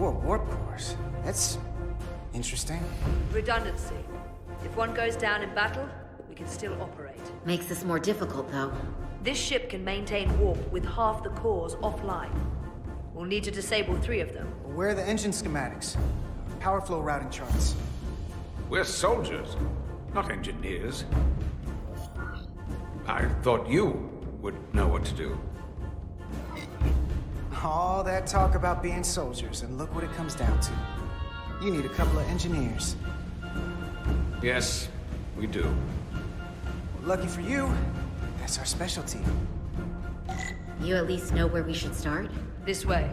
4 warp cores. That's interesting. Redundancy. If one goes down in battle, we can still operate. Makes this more difficult, though. This ship can maintain warp with half the cores offline. We'll need to disable 3 of them. Where are the engine schematics? Power flow routing charts. We're soldiers, not engineers. I thought you would know what to do. All that talk about being soldiers, and look what it comes down to. You need a couple of engineers. Yes, we do. Lucky for you, that's our specialty. You at least know where we should start? This way.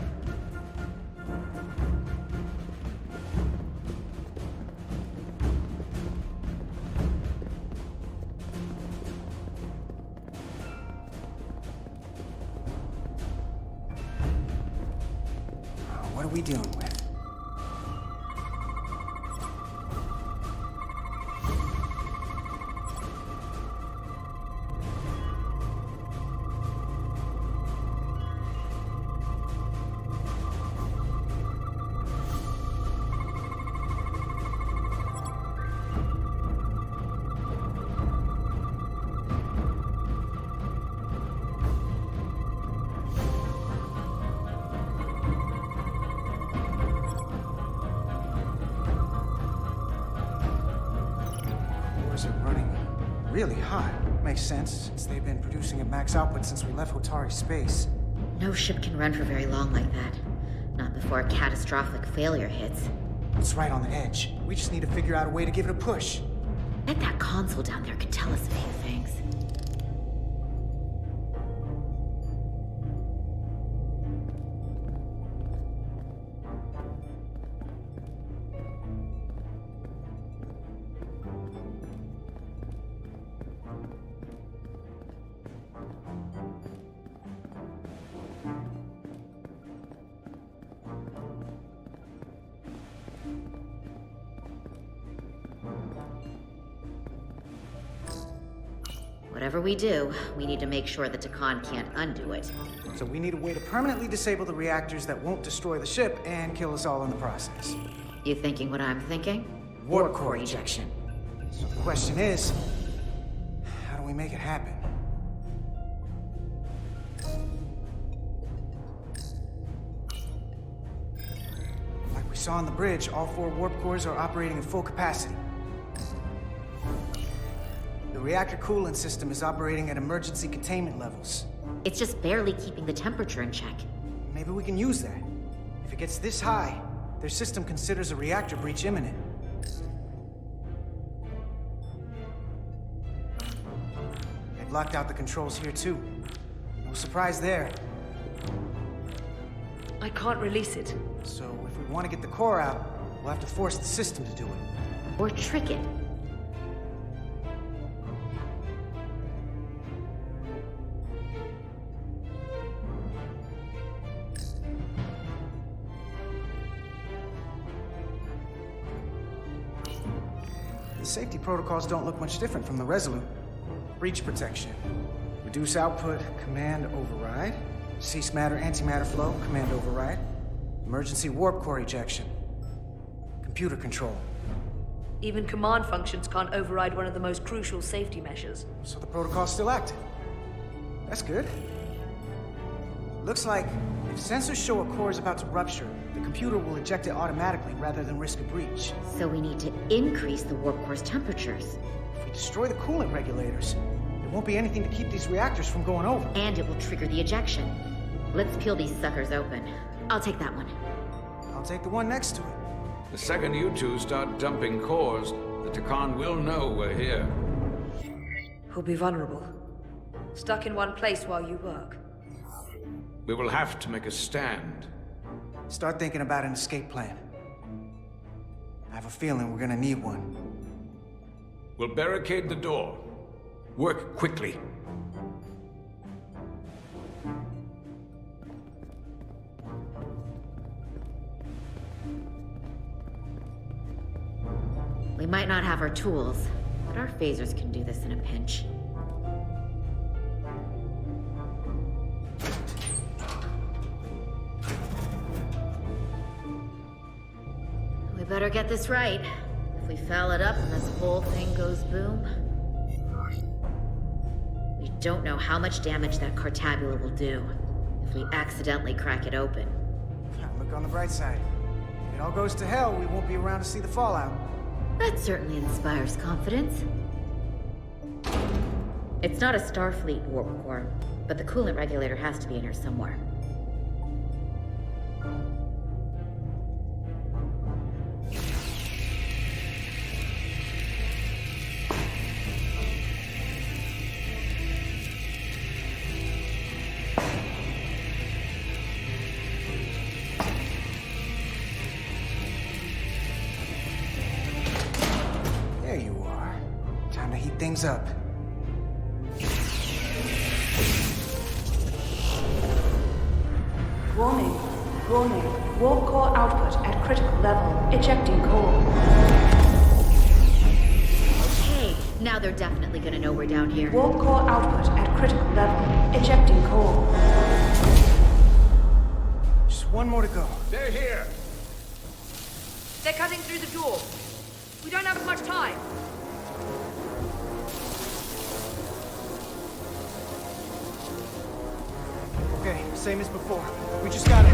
What are we dealing with? Are running really hot. Makes sense, since they've been producing at max output since we left Hotari space. No ship can run for very long like that. Not before a catastrophic failure hits. It's right on the edge. We just need to figure out a way to give it a push. Bet that console down there could tell us a few things. Whatever we do, we need to make sure that Takan can't undo it. So we need a way to permanently disable the reactors that won't destroy the ship and kill us all in the process. You thinking what I'm thinking? Warp core ejection. So the question is, how do we make it happen? Like we saw on the bridge, all 4 warp cores are operating at full capacity. The reactor coolant system is operating at emergency containment levels. It's just barely keeping the temperature in check. Maybe we can use that. If it gets this high, their system considers a reactor breach imminent. They've locked out the controls here too. No surprise there. I can't release it. So if we want to get the core out, we'll have to force the system to do it. Or trick it. The safety protocols don't look much different from the Resolute. Breach protection. Reduce output, command override. Cease matter, antimatter flow, command override. Emergency warp core ejection. Computer control. Even command functions can't override one of the most crucial safety measures. So the protocol's still active. That's good. Looks like if sensors show a core is about to rupture, the computer will eject it automatically rather than risk a breach. So we need to increase the warp core's temperatures. If we destroy the coolant regulators, there won't be anything to keep these reactors from going over. And it will trigger the ejection. Let's peel these suckers open. I'll take that one. I'll take the one next to it. The second you two start dumping cores, the Takan will know we're here. We'll be vulnerable. Stuck in one place while you work. We will have to make a stand. Start thinking about an escape plan. I have a feeling we're gonna need one. We'll barricade the door. Work quickly. We might not have our tools, but our phasers can do this in a pinch. better get this right. If we foul it up and this whole thing goes boom... We don't know how much damage that cartabula will do if we accidentally crack it open. Look on the bright side. If it all goes to hell, we won't be around to see the fallout. That certainly inspires confidence. It's not a Starfleet warp core, but the coolant regulator has to be in here somewhere. There you are. Time to heat things up. Warning. Warning. Warp core output at critical level. Ejecting core. Okay, now they're definitely gonna know we're down here. Warp core output at critical level. Ejecting core. Just one more to go. They're here! They're cutting through the door. We don't have much time. Okay, same as before. We just gotta...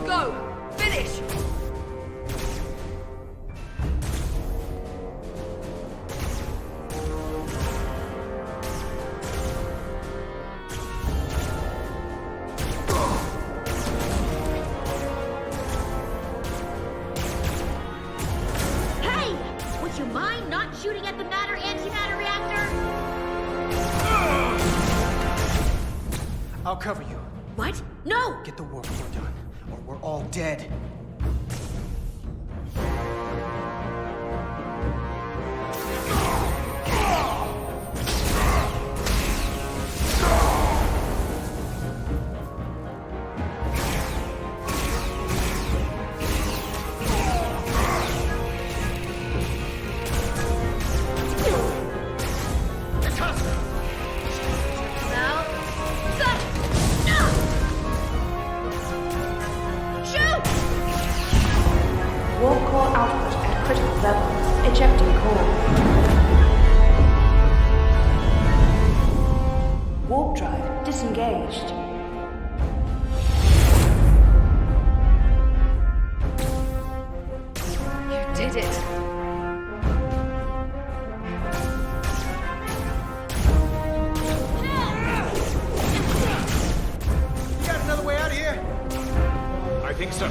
Go! Finish! Hey! Would you mind not shooting at the matter-antimatter reactor? I'll cover you. What? No! Get the warp core done, or we're all dead. Now... Good! No! Shoot! Warp core output at critical level. Ejecting core. Warp drive disengaged. You did it. You got another way out of here? I think so.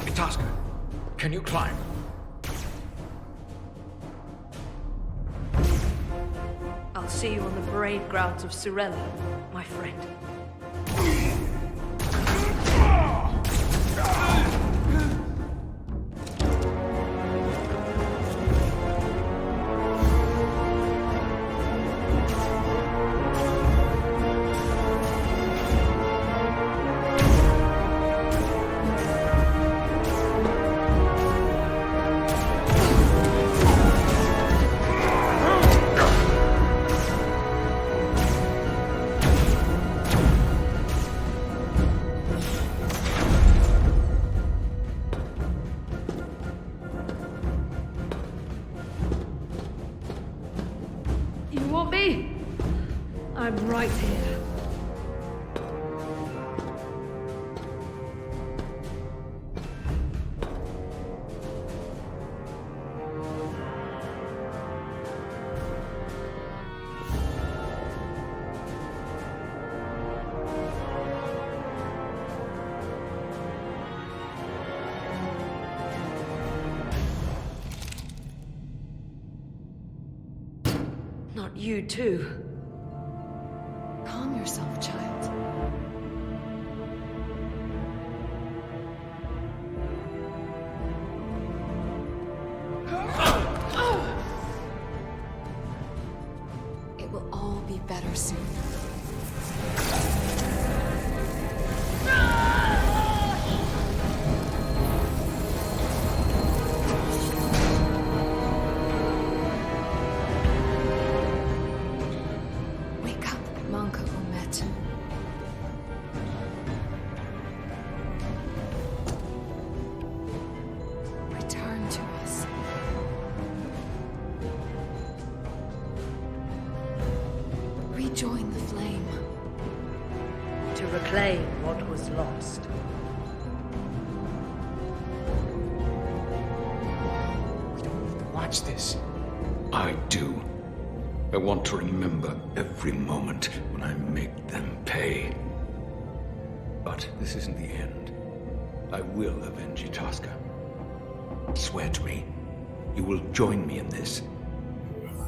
Itasca, can you climb? I'll see you on the parade grounds of Sorella, my friend. You want me? I'm right here. You too. Calm yourself, child. It will all be better soon. Wake up, Manka Umet. Return to us. Rejoin the flame. To reclaim what was lost. We don't need to watch this. I do. I want to remember every moment when I make them pay. But this isn't the end. I will avenge Itasca. Swear to me, you will join me in this.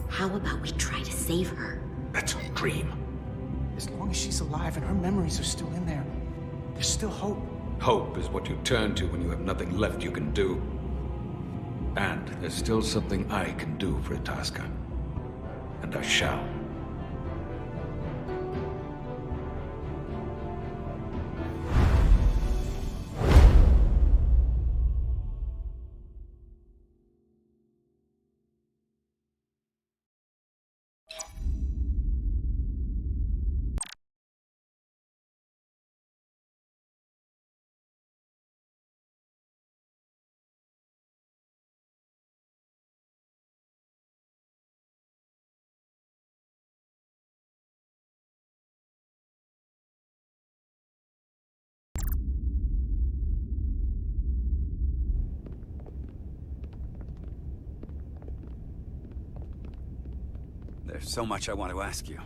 How about we try to save her? That's a dream. As long as she's alive and her memories are still in there, there's still hope. Hope is what you turn to when you have nothing left you can do. And there's still something I can do for Itasca. And I shall. There's so much I want to ask you.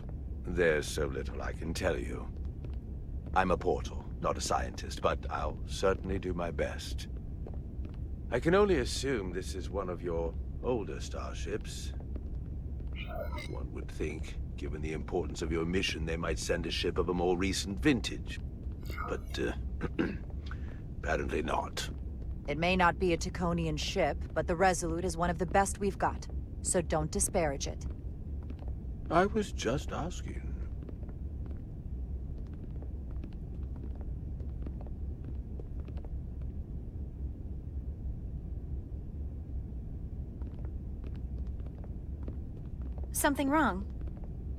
There's so little I can tell you. I'm a portal, not a scientist, but I'll certainly do my best. I can only assume this is one of your older starships. One would think, given the importance of your mission, they might send a ship of a more recent vintage. But, apparently not. It may not be a Taconian ship, but the Resolute is one of the best we've got. So don't disparage it. I was just asking. Something wrong?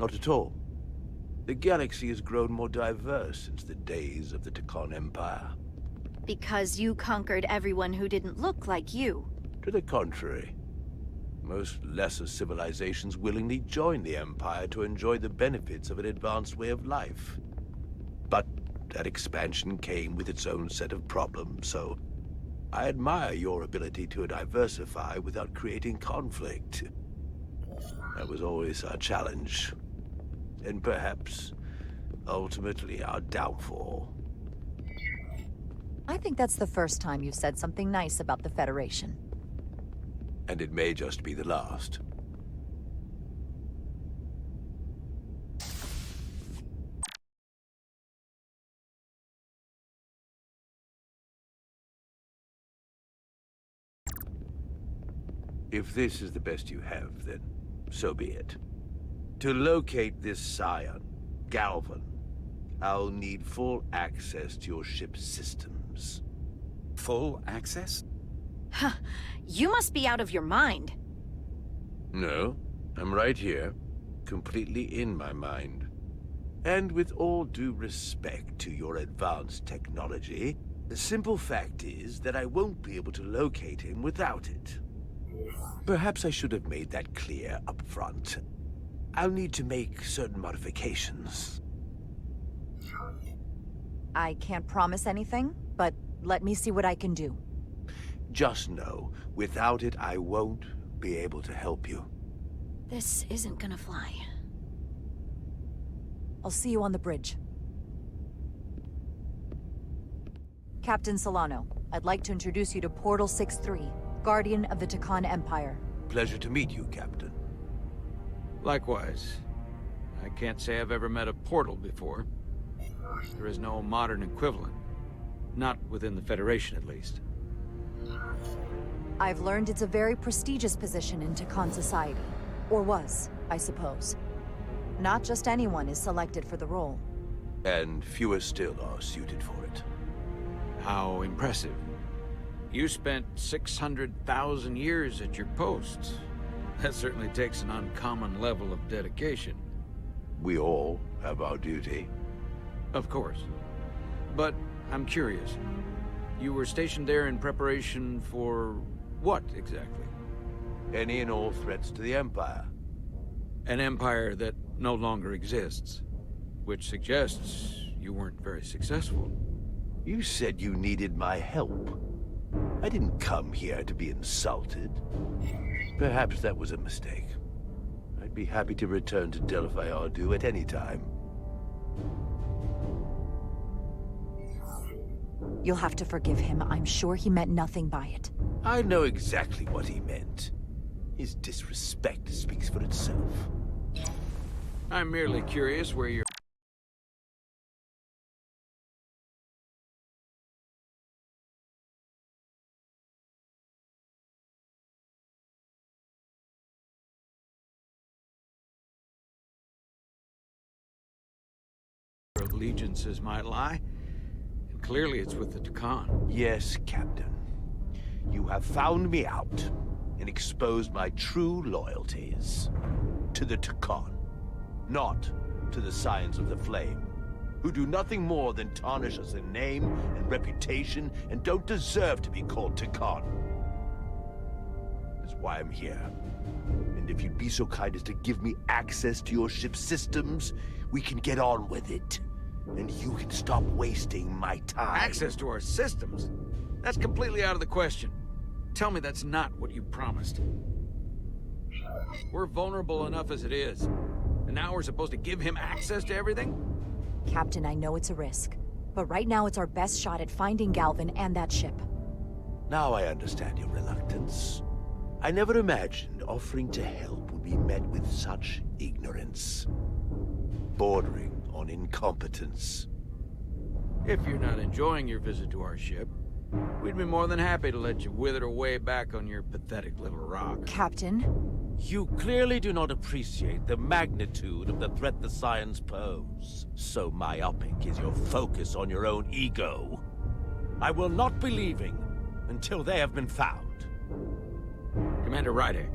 Not at all. The galaxy has grown more diverse since the days of the Tacon Empire. Because you conquered everyone who didn't look like you. To the contrary. Most lesser civilizations willingly join the Empire to enjoy the benefits of an advanced way of life. But that expansion came with its own set of problems, so I admire your ability to diversify without creating conflict. That was always our challenge. And perhaps, ultimately, our downfall. I think that's the first time you've said something nice about the Federation. And it may just be the last. If this is the best you have, then so be it. To locate this scion, Galvan, I'll need full access to your ship's systems. Full access? Huh. You must be out of your mind. No, I'm right here, completely in my mind. And with all due respect to your advanced technology, the simple fact is that I won't be able to locate him without it. Perhaps I should have made that clear up front. I'll need to make certain modifications. I can't promise anything, but let me see what I can do. Just know, without it, I won't be able to help you. This isn't gonna fly. I'll see you on the bridge. Captain Solano, I'd like to introduce you to Portal 6-3, Guardian of the Tacon Empire. Pleasure to meet you, Captain. Likewise. I can't say I've ever met a portal before. There is no modern equivalent. Not within the Federation, at least. I've learned it's a very prestigious position in Takan society. Or was, I suppose. Not just anyone is selected for the role. And fewer still are suited for it. How impressive. You spent 600,000 years at your post. That certainly takes an uncommon level of dedication. We all have our duty. Of course. But I'm curious. You were stationed there in preparation for what, exactly? Any and all threats to the Empire. An empire that no longer exists. Which suggests you weren't very successful. You said you needed my help. I didn't come here to be insulted. Perhaps that was a mistake. I'd be happy to return to Delphi Ardu at any time. You'll have to forgive him. I'm sure he meant nothing by it. I know exactly what he meant. His disrespect speaks for itself. I'm merely curious where you're... allegiances might lie. And clearly it's with the Takan. Yes, Captain. You have found me out and exposed my true loyalties. To the Takan, not to the Scions of the Flame, who do nothing more than tarnish us in name and reputation and don't deserve to be called Takan. That's why I'm here. And if you'd be so kind as to give me access to your ship's systems, we can get on with it. And you can stop wasting my time. Access to our systems? That's completely out of the question. Tell me that's not what you promised. We're vulnerable enough as it is. And now we're supposed to give him access to everything? Captain, I know it's a risk. But right now it's our best shot at finding Galvin and that ship. Now I understand your reluctance. I never imagined offering to help would be met with such ignorance. Bordering on incompetence. If you're not enjoying your visit to our ship, we'd be more than happy to let you wither away back on your pathetic little rock. Captain? You clearly do not appreciate the magnitude of the threat the Scions pose. So myopic is your focus on your own ego. I will not be leaving until they have been found. Commander Rydek,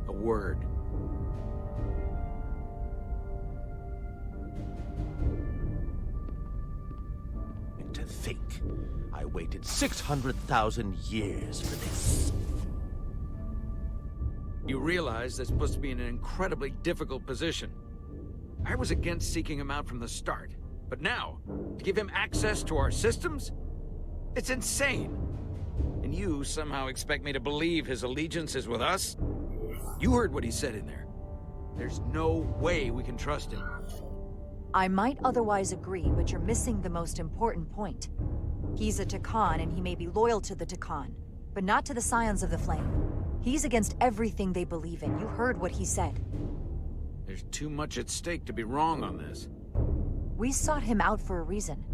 a word. And to think, I waited 600,000 years for this. You realize that's supposed to be in an incredibly difficult position. I was against seeking him out from the start, but now, to give him access to our systems? It's insane! And you somehow expect me to believe his allegiance is with us? You heard what he said in there. There's no way we can trust him. I might otherwise agree, but you're missing the most important point. He's a Takan, and he may be loyal to the Takan, but not to the Scions of the Flame. He's against everything they believe in. You heard what he said. There's too much at stake to be wrong on this. We sought him out for a reason.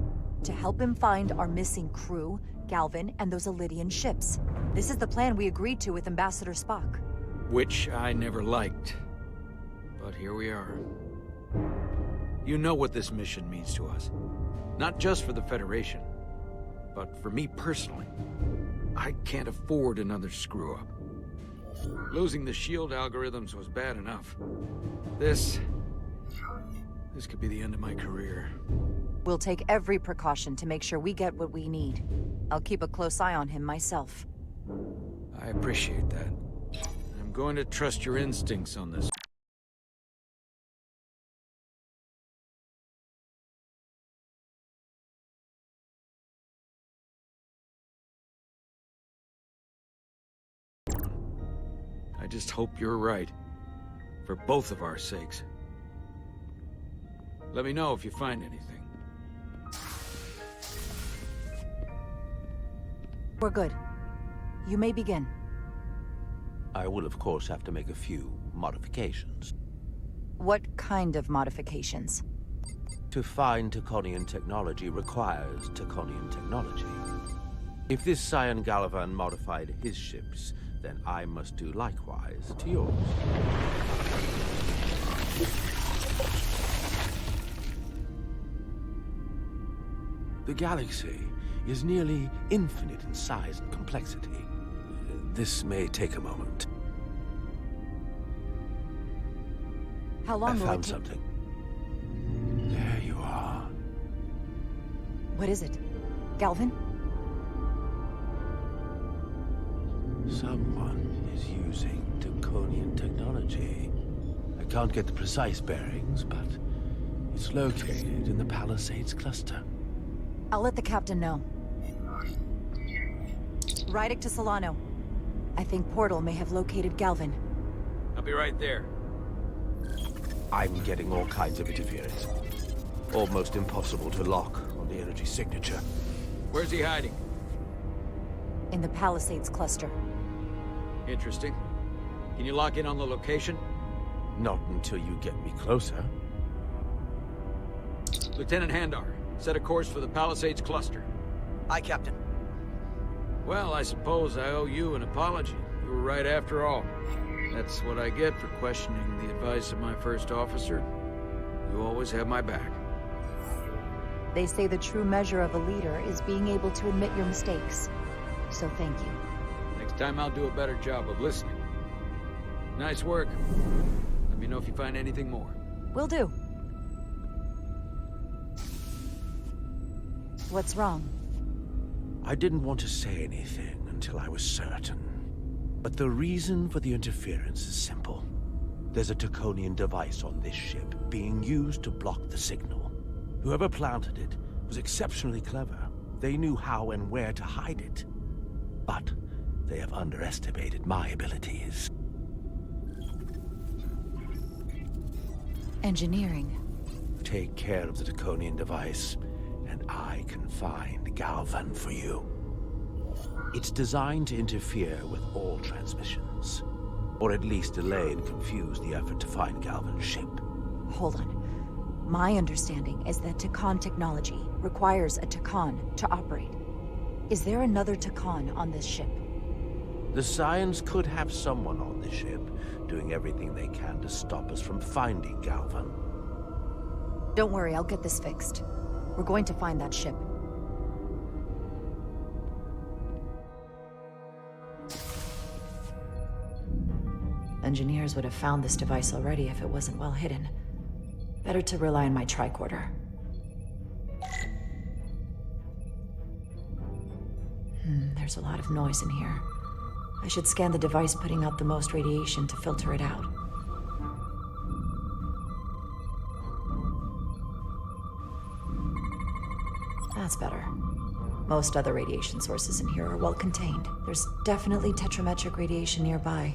To help him find our missing crew, Galvin, and those Elydian ships. This is the plan we agreed to with Ambassador Spock. Which I never liked. But here we are. You know what this mission means to us. Not just for the Federation, but for me personally. I can't afford another screw-up. Losing the shield algorithms was bad enough. This could be the end of my career. We'll take every precaution to make sure we get what we need. I'll keep a close eye on him myself. I appreciate that. I'm going to trust your instincts on this. I just hope you're right. For both of our sakes. Let me know if you find anything. We're good. You may begin. I will, of course, have to make a few modifications. What kind of modifications? To find Taconian technology requires Taconian technology. If this Scion Galvan modified his ships, then I must do likewise to yours. The galaxy is nearly infinite in size and complexity. This may take a moment. How long will it I found take? something. There you are. What is it? Galvan? Someone is using Taconian technology. I can't get the precise bearings, but it's located in the Palisades cluster. I'll let the captain know. Rydick to Solano. I think Portal may have located Galvan. I'll be right there. I'm getting all kinds of interference. Almost impossible to lock on the energy signature. Where's he hiding? In the Palisades cluster. Interesting. Can you lock in on the location? Not until you get me closer. Lieutenant Handar, set a course for the Palisades cluster. Aye, Captain. Well, I suppose I owe you an apology. You were right after all. That's what I get for questioning the advice of my first officer. You always have my back. They say the true measure of a leader is being able to admit your mistakes. So thank you. Next time I'll do a better job of listening. Nice work. Let me know if you find anything more. Will do. What's wrong? I didn't want to say anything until I was certain. But the reason for the interference is simple. There's a Taconian device on this ship being used to block the signal. Whoever planted it was exceptionally clever. They knew how and where to hide it. But they have underestimated my abilities. Engineering. Take care of the Taconian device, and I can find Galvan for you. It's designed to interfere with all transmissions, or at least delay and confuse the effort to find Galvan's ship. Hold on. My understanding is that Takan technology requires a Takan to operate. Is there another Takan on this ship? The Scions could have someone on the ship, doing everything they can to stop us from finding Galvan. Don't worry, I'll get this fixed. We're going to find that ship. Engineers would have found this device already if it wasn't well hidden. Better to rely on my tricorder. There's a lot of noise in here. I should scan the device putting out the most radiation to filter it out. That's better. Most other radiation sources in here are well contained. There's definitely tetrametric radiation nearby.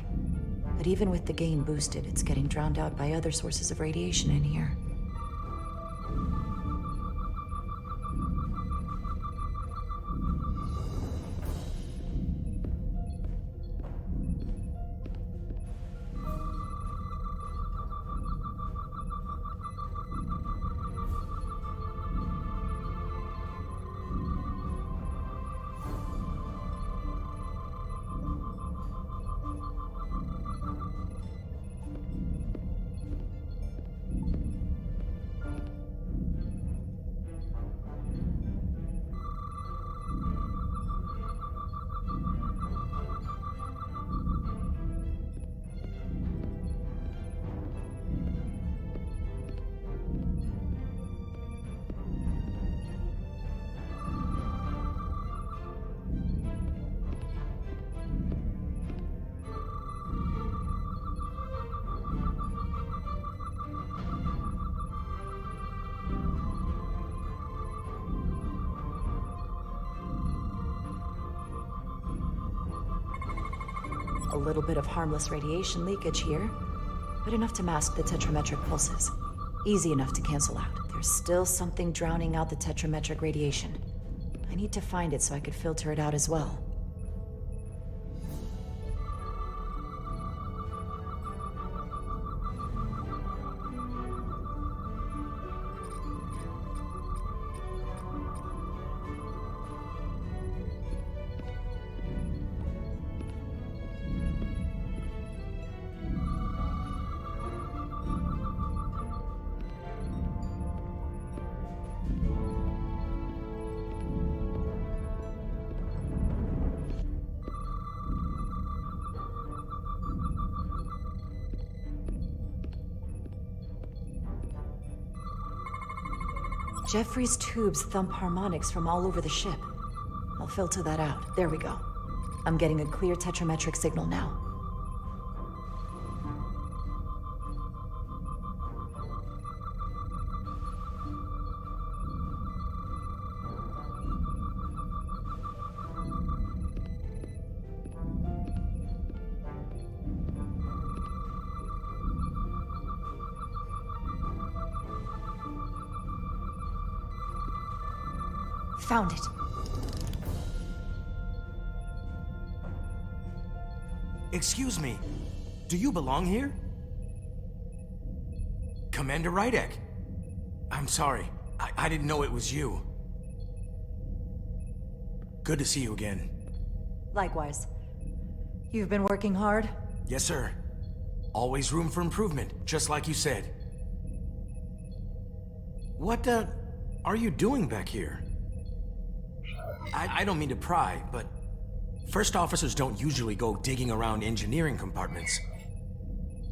But even with the gain boosted, it's getting drowned out by other sources of radiation in here. A little bit of harmless radiation leakage here, but enough to mask the tetrametric pulses. Easy enough to cancel out. There's still something drowning out the tetrametric radiation. I need to find it so I could filter it out as well. Jeffrey's tubes thump harmonics from all over the ship. I'll filter that out. There we go. I'm getting a clear tetrametric signal now. Found it. Excuse me, do you belong here? Commander Rydek. I'm sorry, I didn't know it was you. Good to see you again. Likewise. You've been working hard? Yes, sir. Always room for improvement, just like you said. What, are you doing back here? I don't mean to pry, but first officers don't usually go digging around engineering compartments.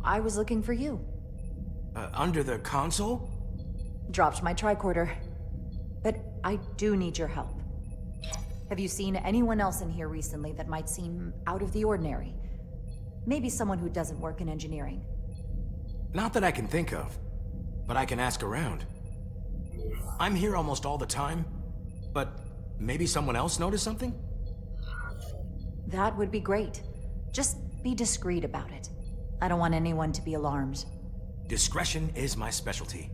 I was looking for you. Under the console? Dropped my tricorder. But I do need your help. Have you seen anyone else in here recently that might seem out of the ordinary? Maybe someone who doesn't work in engineering. Not that I can think of, but I can ask around. I'm here almost all the time, but maybe someone else noticed something? That would be great. Just be discreet about it. I don't want anyone to be alarmed. Discretion is my specialty.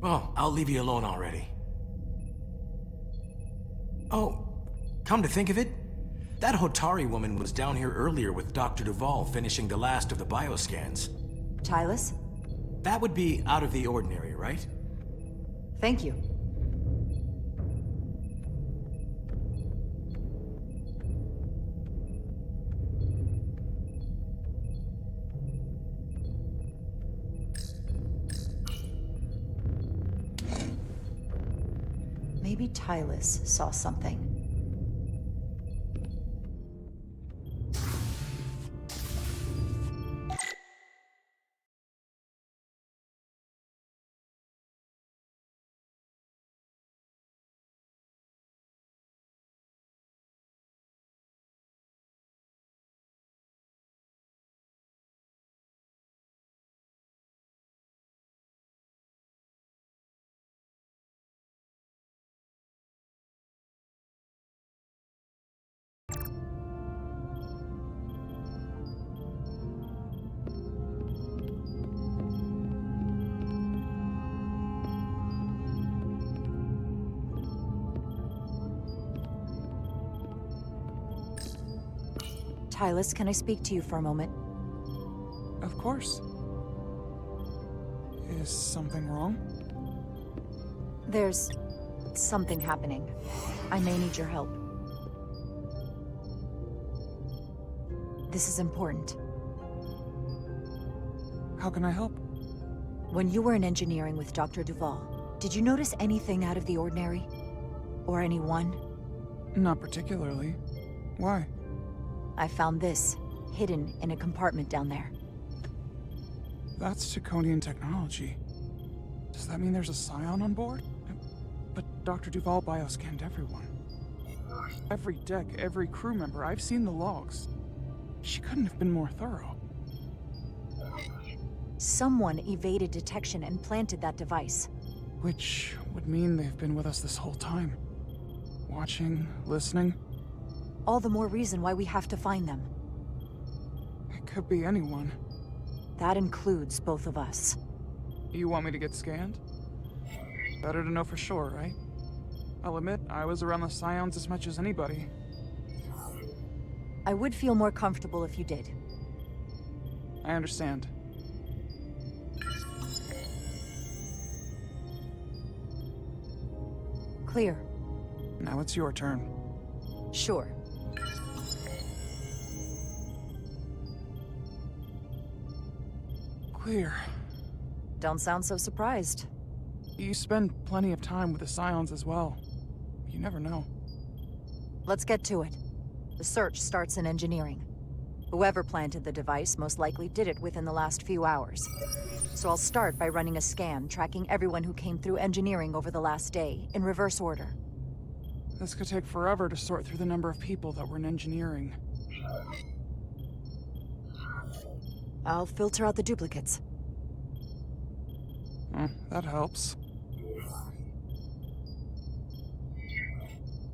Well, I'll leave you alone already. Oh, come to think of it, that Hotari woman was down here earlier with Dr. Duvall finishing the last of the bioscans. Tylus? That would be out of the ordinary, right? Thank you. Maybe Tylus saw something. Tylus, can I speak to you for a moment? Of course. Is something wrong? There's something happening. I may need your help. This is important. How can I help? When you were in engineering with Dr. Duvall, did you notice anything out of the ordinary? Or anyone? Not particularly. Why? I found this, hidden in a compartment down there. That's Taconian technology. Does that mean there's a scion on board? But Dr. Duvall bioscanned everyone. Every deck, every crew member, I've seen the logs. She couldn't have been more thorough. Someone evaded detection and planted that device. Which would mean they've been with us this whole time. Watching, listening. All the more reason why we have to find them. It could be anyone. That includes both of us. You want me to get scanned? Better to know for sure, right? I'll admit, I was around the Scions as much as anybody. I would feel more comfortable if you did. I understand. Clear. Now it's your turn. Sure. Clear. Don't sound so surprised. You spend plenty of time with the Scions as well. You never know. Let's get to it. The search starts in engineering. Whoever planted the device most likely did it within the last few hours. So I'll start by running a scan, tracking everyone who came through engineering over the last day, in reverse order. This could take forever to sort through the number of people that were in engineering. I'll filter out the duplicates. That helps.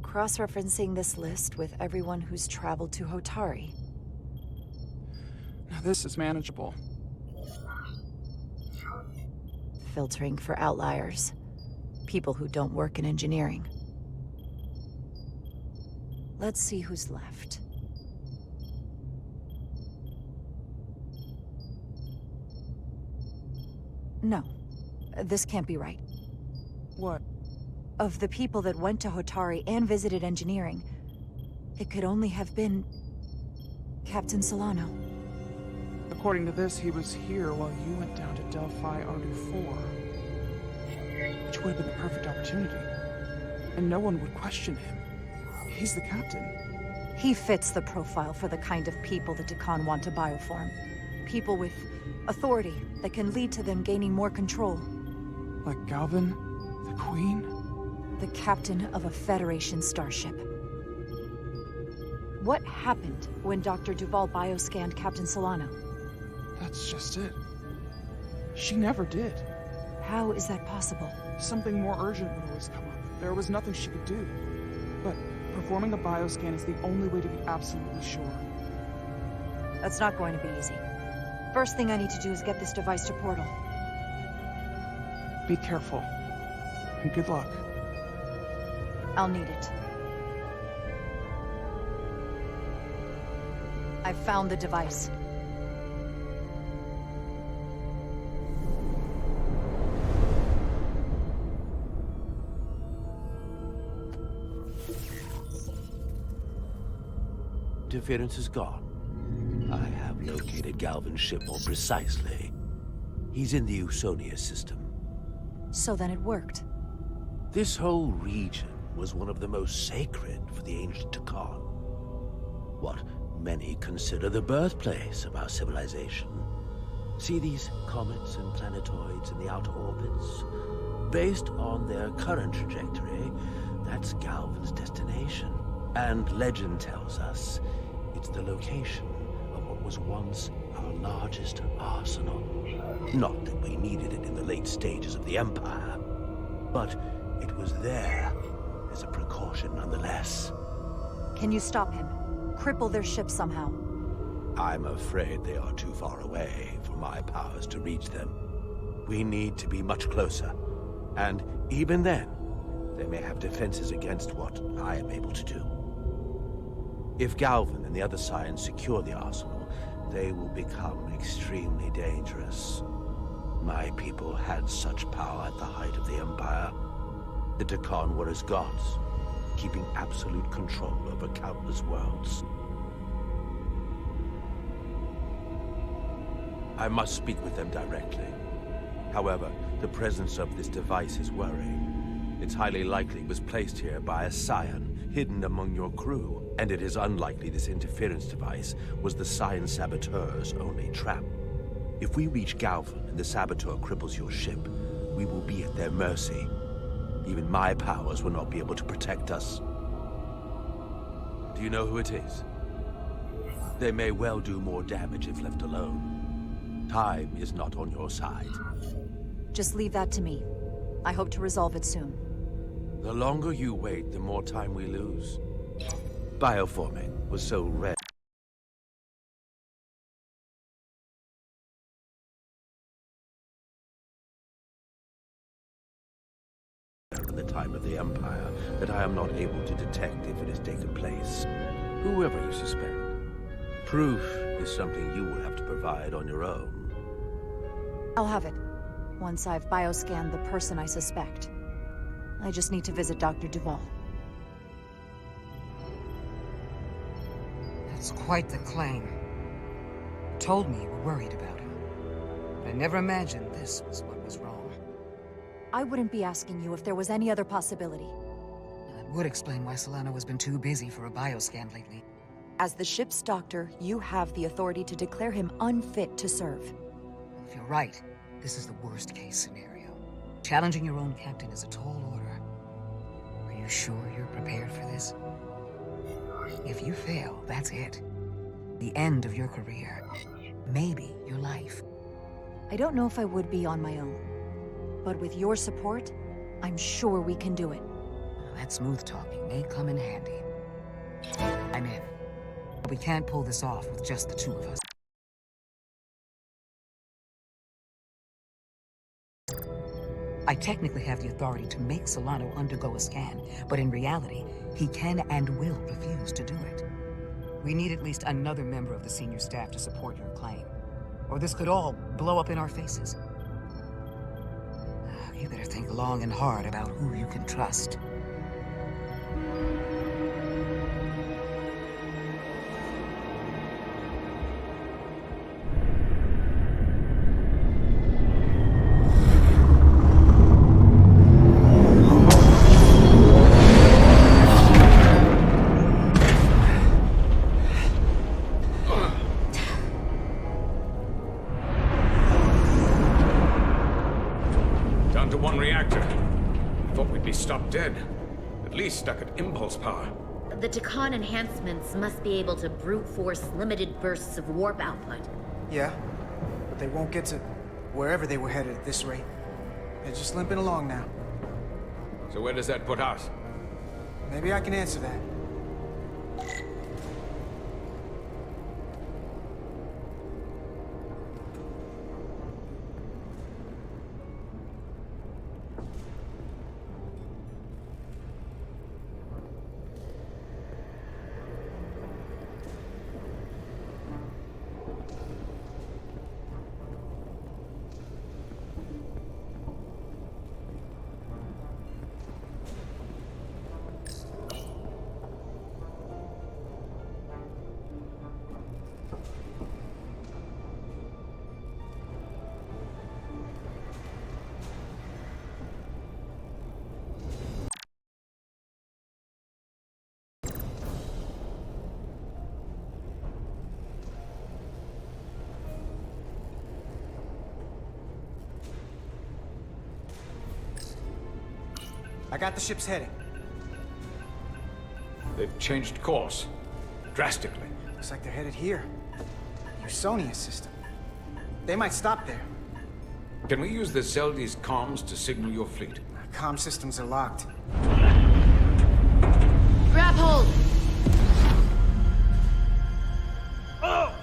Cross-referencing this list with everyone who's traveled to Hotari. Now this is manageable. Filtering for outliers. People who don't work in engineering. Let's see who's left. No. This can't be right. What? Of the people that went to Hotari and visited engineering, it could only have been Captain Solano. According to this, he was here while you went down to Delphi Ardu 4. Which would have been the perfect opportunity. And no one would question him. He's the captain. He fits the profile for the kind of people the Deccan want to bioform. People with authority that can lead to them gaining more control. Like Galvin? The Queen? The captain of a Federation starship. What happened when Dr. Duval bioscanned Captain Solano? That's just it. She never did. How is that possible? Something more urgent would always come up. There was nothing she could do. But performing a bioscan is the only way to be absolutely sure. That's not going to be easy. First thing I need to do is get this device to Portal. Be careful. And good luck. I'll need it. I've found the device. Interference is gone. I have located Galvin's ship more precisely. He's in the Usonia system. So then it worked. This whole region was one of the most sacred for the ancient Deccan. What many consider the birthplace of our civilization. See these comets and planetoids in the outer orbits? Based on their current trajectory, that's Galvin's destination. And legend tells us it's the location of what was once our largest arsenal. Not that we needed it in the late stages of the Empire, but it was there as a precaution nonetheless. Can you stop him? Cripple their ship somehow? I'm afraid they are too far away for my powers to reach them. We need to be much closer. And even then, they may have defenses against what I am able to do. If Galvin and the other Scions secure the arsenal, they will become extremely dangerous. My people had such power at the height of the Empire. The Deccan were as gods, keeping absolute control over countless worlds. I must speak with them directly. However, the presence of this device is worrying. It's highly likely it was placed here by a Scion, hidden among your crew, and it is unlikely this interference device was the Scion saboteur's only trap. If we reach Galvin and the saboteur cripples your ship, we will be at their mercy. Even my powers will not be able to protect us. Do you know who it is? They may well do more damage if left alone. Time is not on your side. Just leave that to me. I hope to resolve it soon. The longer you wait, the more time we lose. Bioforming was so rare at the time of the Empire that I am not able to detect if it has taken place. Whoever you suspect, proof is something you will have to provide on your own. I'll have it, once I've bioscanned the person I suspect. I just need to visit Dr. Duval. That's quite the claim. You told me you were worried about him. But I never imagined this was what was wrong. I wouldn't be asking you if there was any other possibility. That would explain why Solano has been too busy for a bioscan lately. As the ship's doctor, you have the authority to declare him unfit to serve. If you're right, this is the worst-case scenario. Challenging your own captain is a tall order. Are you sure you're prepared for this? If you fail, that's it. The end of your career. Maybe your life. I don't know if I would be on my own. But with your support, I'm sure we can do it. That smooth talking may come in handy. I'm in. But we can't pull this off with just the two of us. I technically have the authority to make Solano undergo a scan, but in reality, he can and will refuse to do it. We need at least another member of the senior staff to support your claim, or this could all blow up in our faces. You better think long and hard about who you can trust. Stopped dead. At least stuck at impulse power. The Takan enhancements must be able to brute force limited bursts of warp output. Yeah, but they won't get to wherever they were headed at this rate. They're just limping along now. So where does that put us? Maybe I can answer that. I got the ship's heading. They've changed course. Drastically. Looks like they're headed here. Usonia system. They might stop there. Can we use the Zeldi's comms to signal your fleet? Comm systems are locked. Grab hold! Oh!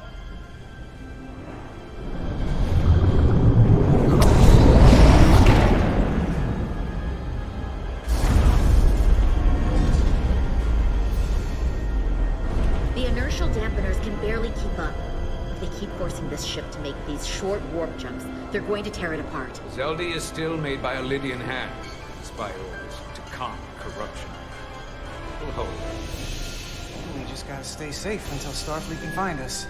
Dampeners can barely keep up. If they keep forcing this ship to make these short warp jumps, they're going to tear it apart. Zeldi is still made by a Lydian hand, despite orders to calm corruption. We'll hold. We just gotta stay safe until Starfleet can find us.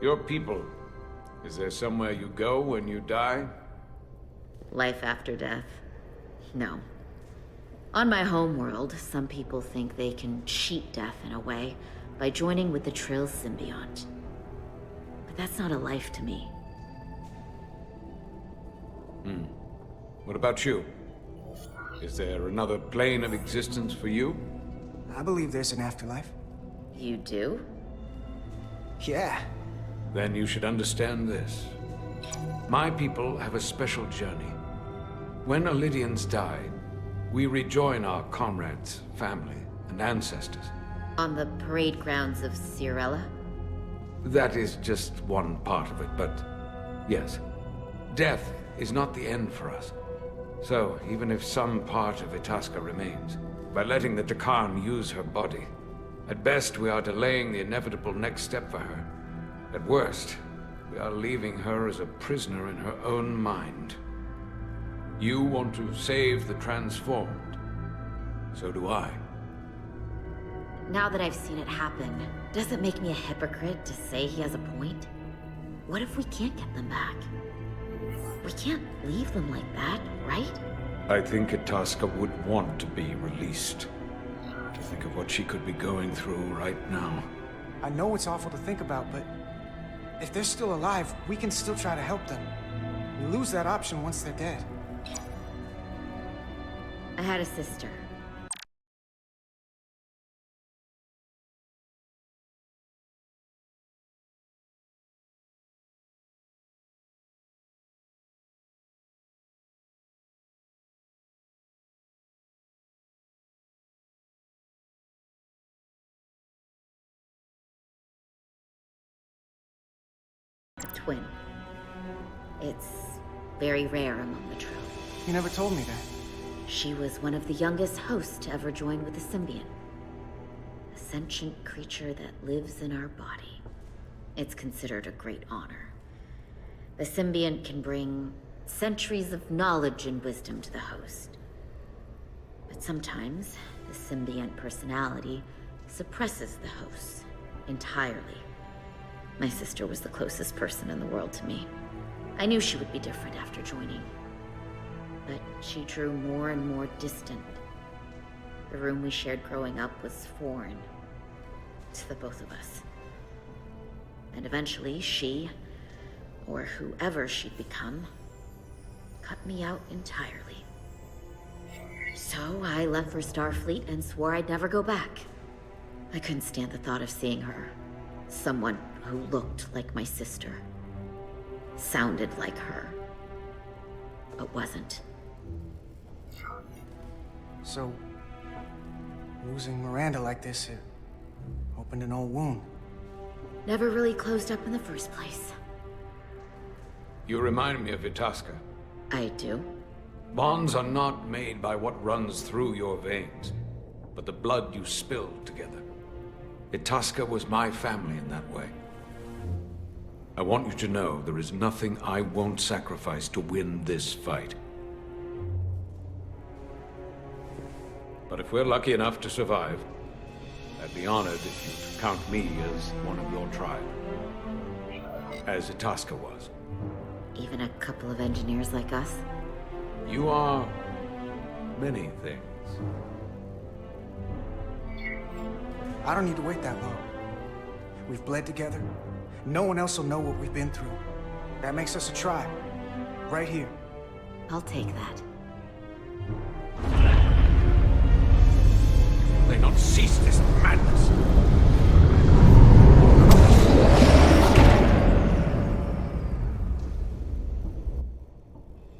Your people, is there somewhere you go when you die? Life after death? No. On my homeworld, some people think they can cheat death in a way by joining with the Trill symbiont. But that's not a life to me. What about you? Is there another plane of existence for you? I believe there's an afterlife. You do? Yeah. Then you should understand this. My people have a special journey. When Lydians die, we rejoin our comrades, family, and ancestors. On the parade grounds of Cirella? That is just one part of it, but yes. Death is not the end for us. So, even if some part of Itasca remains, by letting the Takan use her body, at best we are delaying the inevitable next step for her. At worst, we are leaving her as a prisoner in her own mind. You want to save the transformed. So do I. now that I've seen it happen, does it make me a hypocrite to say he has a point? What if we can't get them back? We can't leave them like that, right? I think Itasca would want to be released. To think of what she could be going through right now. I know it's awful to think about, but if they're still alive, we can still try to help them. We lose that option once they're dead. I had a sister. A twin. It's very rare among the Trill. You never told me that. She was one of the youngest hosts to ever join with the symbiont. A sentient creature that lives in our body. It's considered a great honor. The symbiont can bring centuries of knowledge and wisdom to the host. But sometimes, the symbiont personality suppresses the host entirely. My sister was the closest person in the world to me. I knew she would be different after joining. But she drew more and more distant. The room we shared growing up was foreign to the both of us. And eventually she, or whoever she'd become, cut me out entirely. So I left for Starfleet and swore I'd never go back. I couldn't stand the thought of seeing her. Someone who looked like my sister. Sounded like her. But wasn't. So, losing Miranda like this, it opened an old wound. Never really closed up in the first place. You remind me of Itasca. I do? Bonds are not made by what runs through your veins, but the blood you spilled together. Itasca was my family in that way. I want you to know there is nothing I won't sacrifice to win this fight. But if we're lucky enough to survive, I'd be honored if you'd count me as one of your tribe. As Itasca was. Even a couple of engineers like us? You are many things. I don't need to wait that long. We've bled together. No one else will know what we've been through. That makes us a tribe. Right here. I'll take that. They not cease this madness.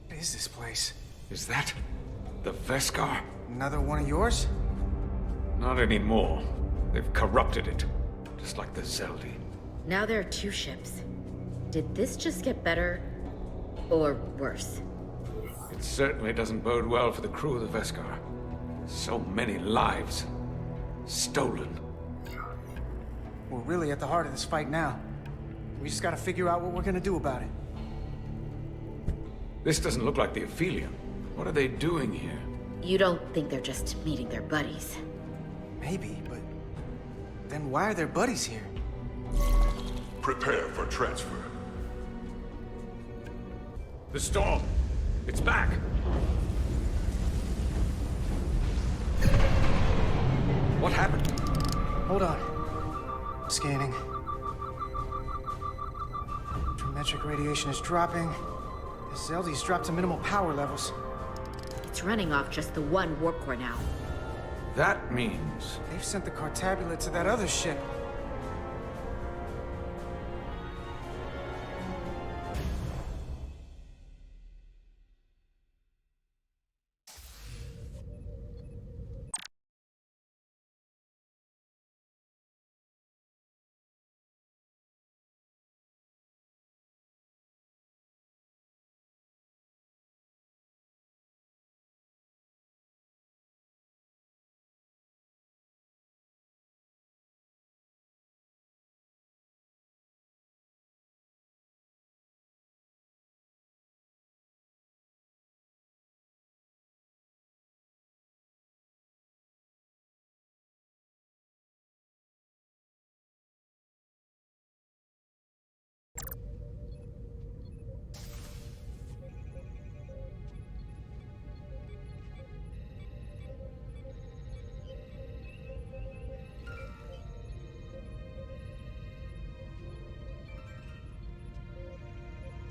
What is this place? Is that the Veskar? Another one of yours? Not anymore. They've corrupted it. Just like the Zeldi. Now there are two ships. Did this just get better? Or worse? It certainly doesn't bode well for the crew of the Veskar. So many lives stolen. We're really at the heart of this fight now. We just gotta figure out what we're gonna do about it. This doesn't look like the Aphelion. What are they doing here? You don't think they're just meeting their buddies? Maybe, but then why are their buddies here? Prepare for transfer. The storm! It's back! What happened? Hold on. Scanning. Geometric radiation is dropping. The Zeldi's dropped to minimal power levels. It's running off just the one warp core now. That means... They've sent the Cartabula to that other ship.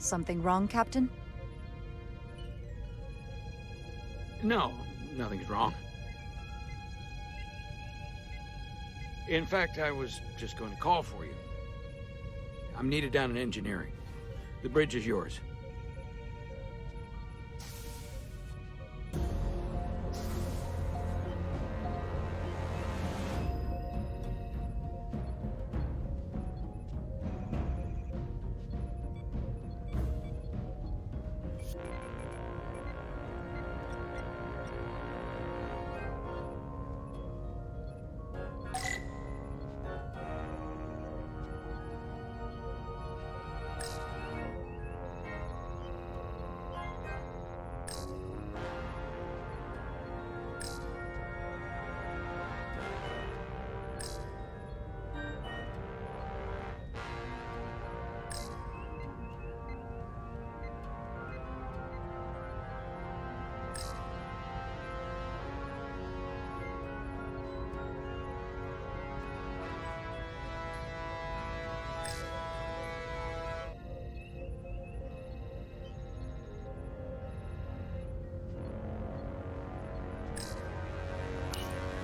Something wrong, Captain? No, nothing's wrong. In fact, I was just going to call for you. I'm needed down in engineering. The bridge is yours.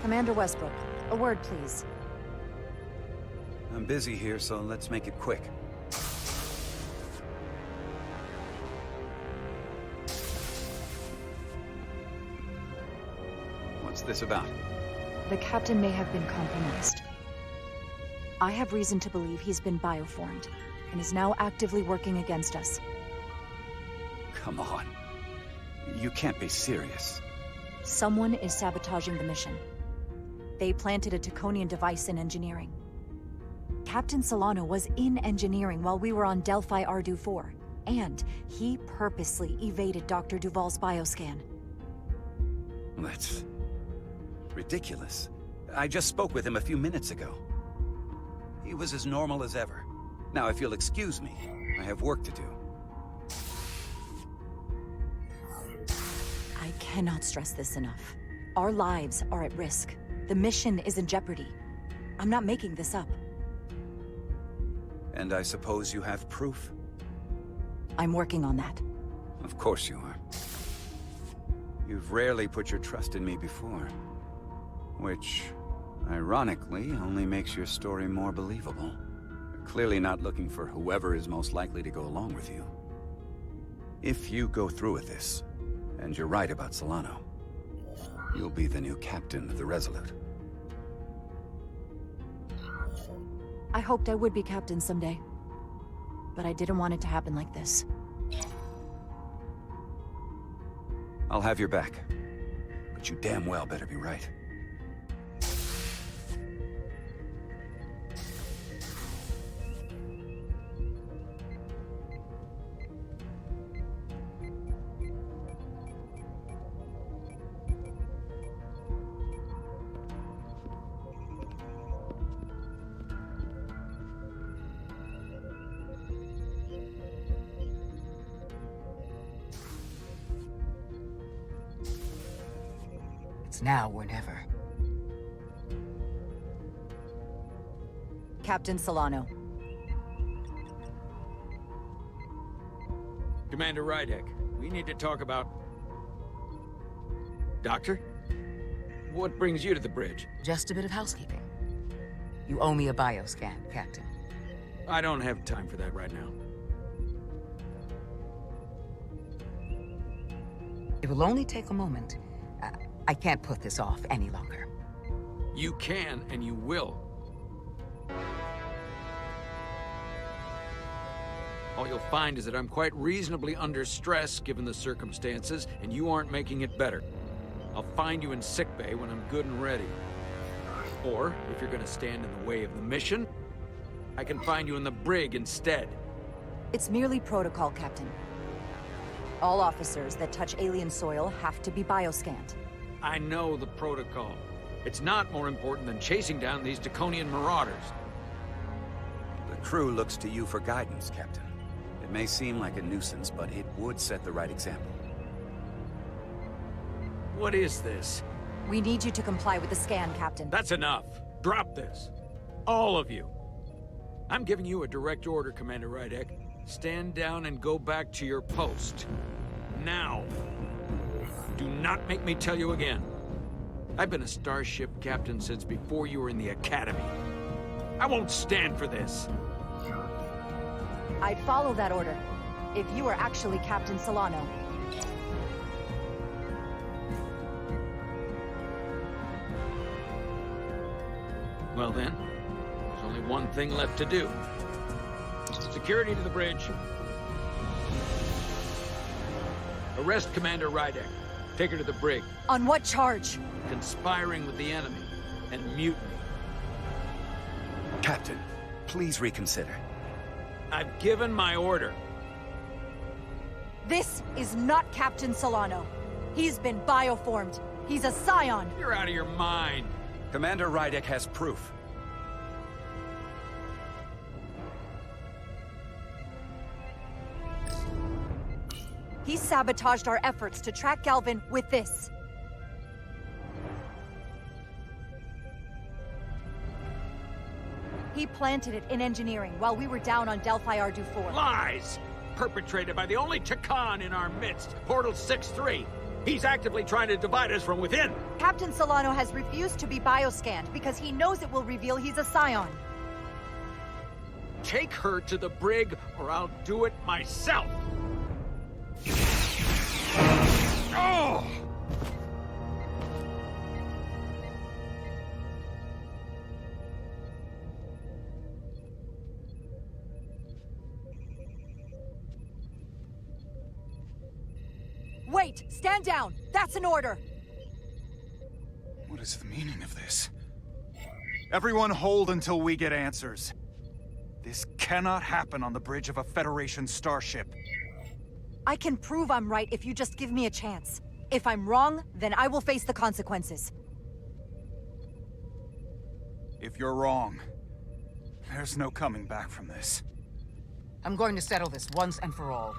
Commander Westbrook, a word, please. I'm busy here, so let's make it quick. What's this about? The captain may have been compromised. I have reason to believe he's been bioformed, and is now actively working against us. Come on. You can't be serious. Someone is sabotaging the mission. They planted a Taconian device in engineering. Captain Solano was in engineering while we were on Delphi Ardu 4, and he purposely evaded Dr. Duval's bioscan. That's ridiculous. I just spoke with him a few minutes ago. He was as normal as ever. Now, if you'll excuse me, I have work to do. I cannot stress this enough. Our lives are at risk. The mission is in jeopardy. I'm not making this up. And I suppose you have proof? I'm working on that. Of course you are. You've rarely put your trust in me before. Which, ironically, only makes your story more believable. You're clearly not looking for whoever is most likely to go along with you. If you go through with this, and you're right about Solano, you'll be the new captain of the Resolute. I hoped I would be captain someday. But I didn't want it to happen like this. I'll have your back. But you damn well better be right. It's now or never. Captain Solano. Commander Rydek, we need to talk about... Doctor? What brings you to the bridge? Just a bit of housekeeping. You owe me a bioscan, Captain. I don't have time for that right now. It will only take a moment. I can't put this off any longer. You can, and you will. All you'll find is that I'm quite reasonably under stress given the circumstances, and you aren't making it better. I'll find you in sickbay when I'm good and ready. Or, if you're gonna stand in the way of the mission, I can find you in the brig instead. It's merely protocol, Captain. All officers that touch alien soil have to be bioscanned. I know the protocol. It's not more important than chasing down these Taconian marauders. The crew looks to you for guidance, Captain. It may seem like a nuisance, but it would set the right example. What is this? We need you to comply with the scan, Captain. That's enough. Drop this. All of you. I'm giving you a direct order, Commander Rydek. Stand down and go back to your post. Now. Do not make me tell you again. I've been a starship captain since before you were in the academy. I won't stand for this. I'd follow that order, if you were actually Captain Solano. Well then, there's only one thing left to do. Security to the bridge. Arrest Commander Rydek. Take her to the brig. On what charge? Conspiring with the enemy and mutiny. Captain, please reconsider. I've given my order. This is not Captain Solano. He's been bioformed. He's a scion. You're out of your mind. Commander Rydek has proof. He sabotaged our efforts to track Galvin with this. He planted it in engineering while we were down on Delphi Ardu 4. Lies! Perpetrated by the only Takan in our midst, Portal 6-3. He's actively trying to divide us from within. Captain Solano has refused to be bioscanned because he knows it will reveal he's a scion. Take her to the brig, or I'll do it myself. Oh! Wait! Stand down! That's an order! What is the meaning of this? Everyone hold until we get answers. This cannot happen on the bridge of a Federation starship. I can prove I'm right if you just give me a chance. If I'm wrong, then I will face the consequences. If you're wrong, there's no coming back from this. I'm going to settle this once and for all.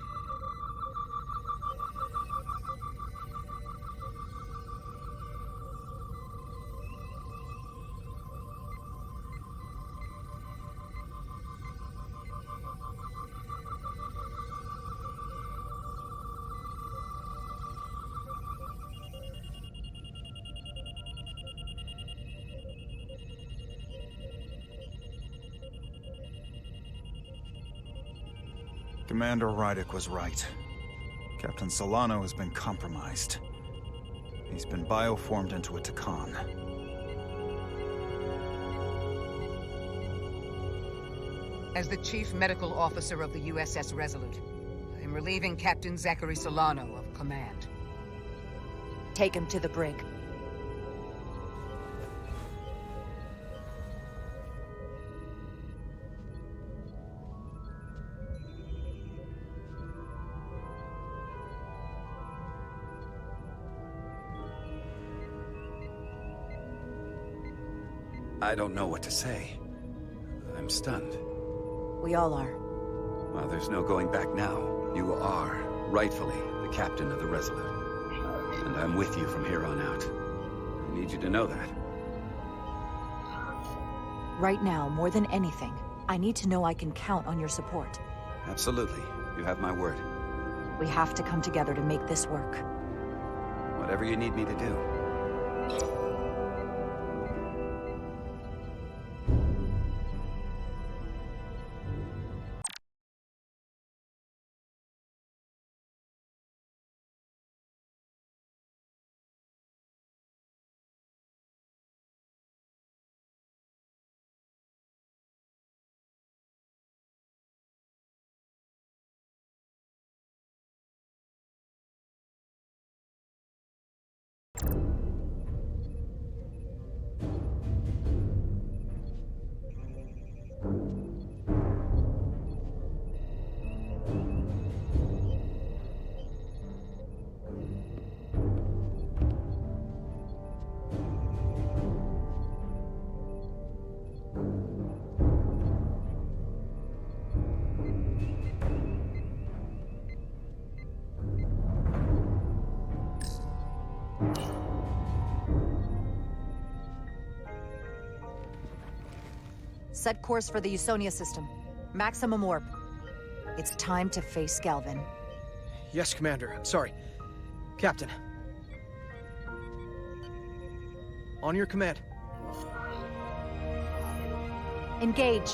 Commander Rydek was right. Captain Solano has been compromised. He's been bioformed into a Takan. As the Chief Medical Officer of the USS Resolute, I am relieving Captain Zachary Solano of command. Take him to the brig. I don't know what to say. I'm stunned. We all are. Well, there's no going back now. You are, rightfully, the captain of the Resolute. And I'm with you from here on out. I need you to know that. Right now, more than anything, I need to know I can count on your support. Absolutely. You have my word. We have to come together to make this work. Whatever you need me to do. Set course for the Usonia system. Maximum warp. It's time to face Galvin. Yes, Commander. Sorry. Captain. On your command. Engage.